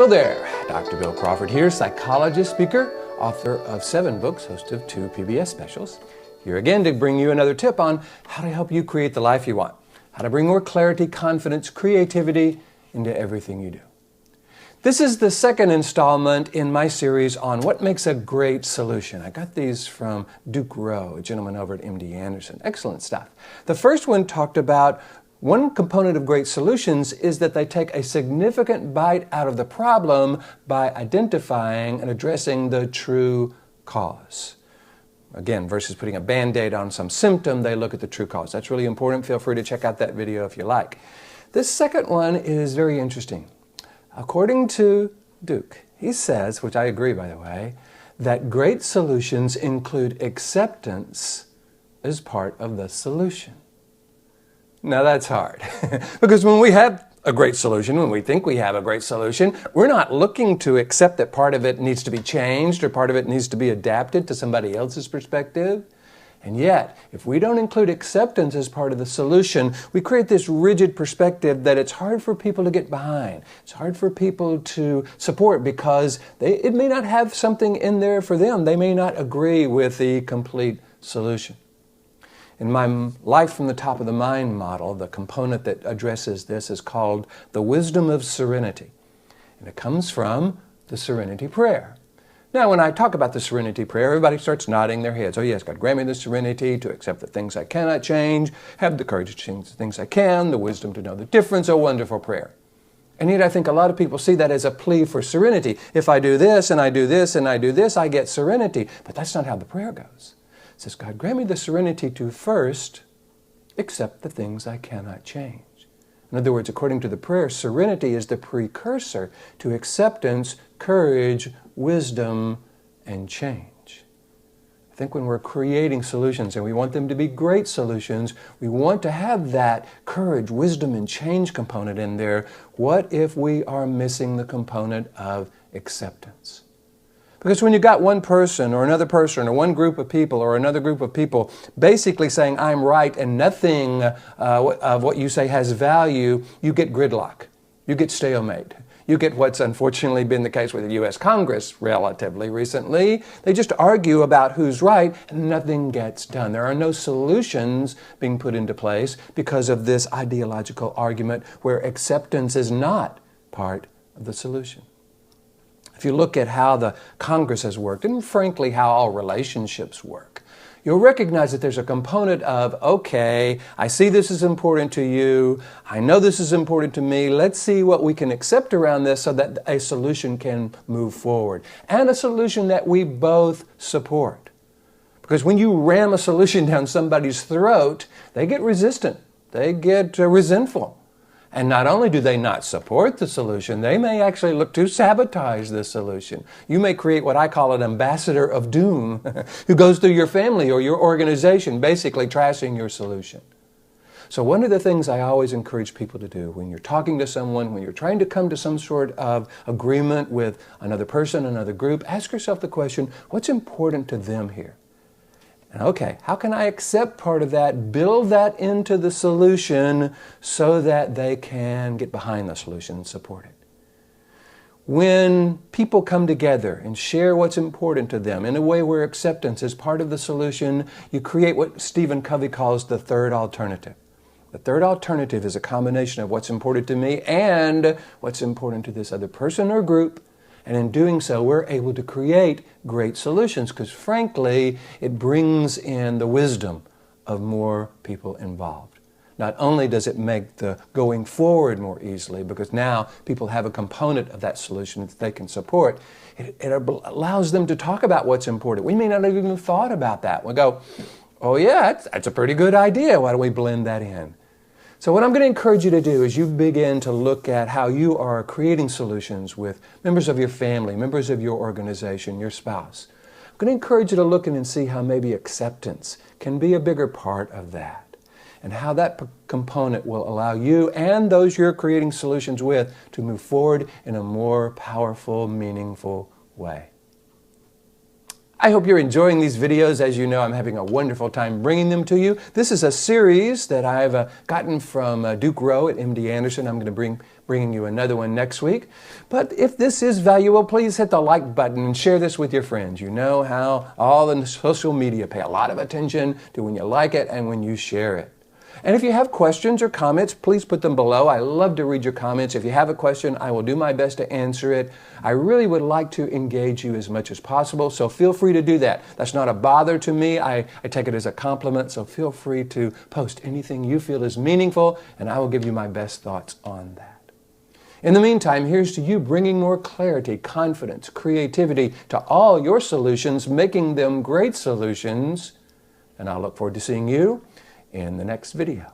Hello there, Dr. Bill Crawford here, psychologist, speaker, author of 7 books, host of 2 PBS specials. Here again to bring you another tip on how to help you create the life you want, how to bring more clarity, confidence, creativity into everything you do. This is the second installment in my series on what makes a great solution. I got these from Duke Rohe, a gentleman over at MD Anderson. Excellent stuff. The first one talked about one component of great solutions is that they take a significant bite out of the problem by identifying and addressing the true cause. Again, versus putting a Band-Aid on some symptom, they look at the true cause. That's really important. Feel free to check out that video if you like. This second one is very interesting. According to Duke, he says, which I agree by the way, that great solutions include acceptance as part of the solution. Now that's hard, because when we have a great solution, when we think we have a great solution, we're not looking to accept that part of it needs to be changed or part of it needs to be adapted to somebody else's perspective. And yet, if we don't include acceptance as part of the solution, we create this rigid perspective that it's hard for people to get behind. It's hard for people to support because it may not have something in there for them. They may not agree with the complete solution. In my Life from the Top of the Mind model, the component that addresses this is called the Wisdom of Serenity. And it comes from the Serenity Prayer. Now, when I talk about the Serenity Prayer, everybody starts nodding their heads. Oh yes, God, grant me the serenity to accept the things I cannot change, have the courage to change the things I can, the wisdom to know the difference. A wonderful prayer. And yet I think a lot of people see that as a plea for serenity. If I do this, and I do this, and I do this, I get serenity. But that's not how the prayer goes. It says, God, grant me the serenity to first accept the things I cannot change. In other words, according to the prayer, serenity is the precursor to acceptance, courage, wisdom, and change. I think when we're creating solutions and we want them to be great solutions, we want to have that courage, wisdom, and change component in there. What if we are missing the component of acceptance? Because when you got one person or another person or one group of people or another group of people basically saying, I'm right and nothing of what you say has value, you get gridlock. You get stalemate. You get what's unfortunately been the case with the U.S. Congress relatively recently. They just argue about who's right and nothing gets done. There are no solutions being put into place because of this ideological argument where acceptance is not part of the solution. If you look at how the Congress has worked, and frankly how all relationships work, you'll recognize that there's a component of, okay, I see this is important to you, I know this is important to me, let's see what we can accept around this so that a solution can move forward. And a solution that we both support. Because when you ram a solution down somebody's throat, they get resistant, they get resentful. And not only do they not support the solution, they may actually look to sabotage the solution. You may create what I call an ambassador of doom who goes through your family or your organization, basically trashing your solution. So one of the things I always encourage people to do when you're talking to someone, when you're trying to come to some sort of agreement with another person, another group, ask yourself the question, what's important to them here? And okay, how can I accept part of that, build that into the solution so that they can get behind the solution and support it? When people come together and share what's important to them in a way where acceptance is part of the solution, you create what Stephen Covey calls the third alternative. The third alternative is a combination of what's important to me and what's important to this other person or group. And in doing so, we're able to create great solutions because, frankly, it brings in the wisdom of more people involved. Not only does it make the going forward more easily, because now people have a component of that solution that they can support, it allows them to talk about what's important. We may not have even thought about that. We go, oh yeah, that's a pretty good idea. Why don't we blend that in? So what I'm going to encourage you to do is you begin to look at how you are creating solutions with members of your family, members of your organization, your spouse. I'm going to encourage you to look in and see how maybe acceptance can be a bigger part of that and how that component will allow you and those you're creating solutions with to move forward in a more powerful, meaningful way. I hope you're enjoying these videos. As you know, I'm having a wonderful time bringing them to you. This is a series that I've gotten from Duke Rohe at MD Anderson. I'm going to bring bringing you another one next week. But if this is valuable, please hit the like button and share this with your friends. You know how all the social media pay a lot of attention to when you like it and when you share it. And if you have questions or comments, please put them below. I love to read your comments. If you have a question, I will do my best to answer it. I really would like to engage you as much as possible, so feel free to do that. That's not a bother to me. I take it as a compliment, so feel free to post anything you feel is meaningful, and I will give you my best thoughts on that. In the meantime, here's to you bringing more clarity, confidence, creativity to all your solutions, making them great solutions, and I'll look forward to seeing you in the next video.